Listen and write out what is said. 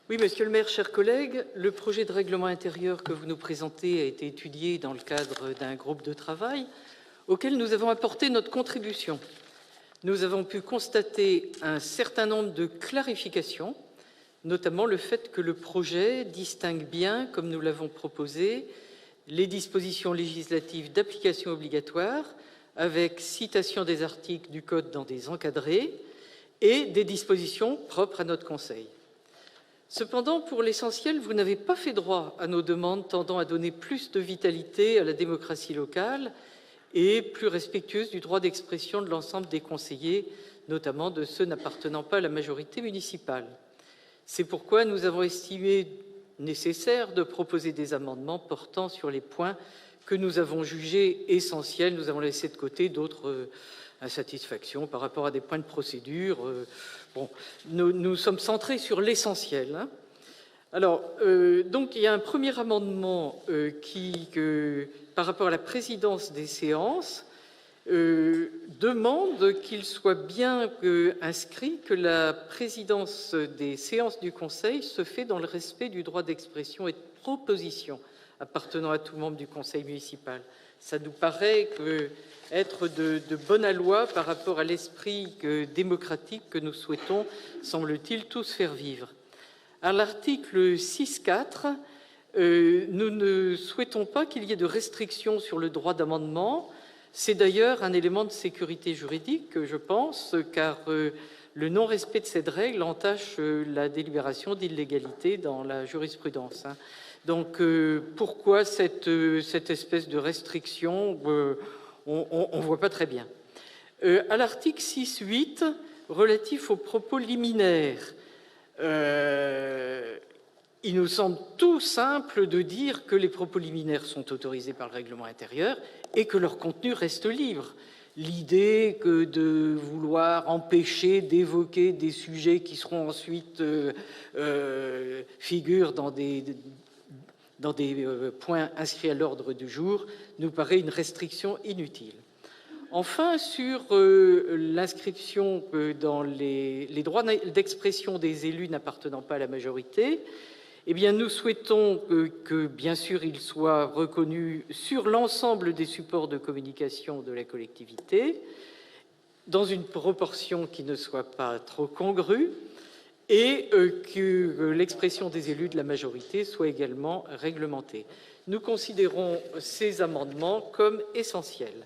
Oui, monsieur le maire, chers collègues, le projet de règlement intérieur que vous nous présentez a été étudié dans le cadre d'un groupe de travail auquel nous avons apporté notre contribution. Nous avons pu constater un certain nombre de clarifications, notamment le fait que le projet distingue bien, comme nous l'avons proposé, les dispositions législatives d'application obligatoire, avec citation des articles du Code dans des encadrés, et des dispositions propres à notre Conseil. Cependant, pour l'essentiel, vous n'avez pas fait droit à nos demandes tendant à donner plus de vitalité à la démocratie locale et plus respectueuse du droit d'expression de l'ensemble des conseillers, notamment de ceux n'appartenant pas à la majorité municipale. C'est pourquoi nous avons estimé nécessaire de proposer des amendements portant sur les points que nous avons jugés essentiels. Nous avons laissé de côté d'autres insatisfactions par rapport à des points de procédure. Nous sommes centrés sur l'essentiel. Alors, donc, il y a un premier amendement qui, par rapport à la présidence des séances, demande qu'il soit bien inscrit que la présidence des séances du Conseil se fait dans le respect du droit d'expression et de proposition appartenant à tout membre du Conseil municipal. Ça nous paraît être de bonne aloi par rapport à l'esprit démocratique que nous souhaitons, semble-t-il, tous faire vivre. À l'article 6.4, nous ne souhaitons pas qu'il y ait de restrictions sur le droit d'amendement. C'est d'ailleurs un élément de sécurité juridique, je pense, car le non-respect de cette règle entache la délibération d'illégalité dans la jurisprudence. Donc, pourquoi cette espèce de restriction on ne voit pas très bien. À l'article 6.8, relatif aux propos liminaires, il nous semble tout simple de dire que les propos liminaires sont autorisés par le règlement intérieur et que leur contenu reste libre. L'idée que de vouloir empêcher d'évoquer des sujets qui seront ensuite figurent dans des points inscrits à l'ordre du jour nous paraît une restriction inutile. Enfin, sur l'inscription dans les droits d'expression des élus n'appartenant pas à la majorité, eh bien, nous souhaitons que, bien sûr, il soit reconnu sur l'ensemble des supports de communication de la collectivité, dans une proportion qui ne soit pas trop congrue, et que l'expression des élus de la majorité soit également réglementée. Nous considérons ces amendements comme essentiels.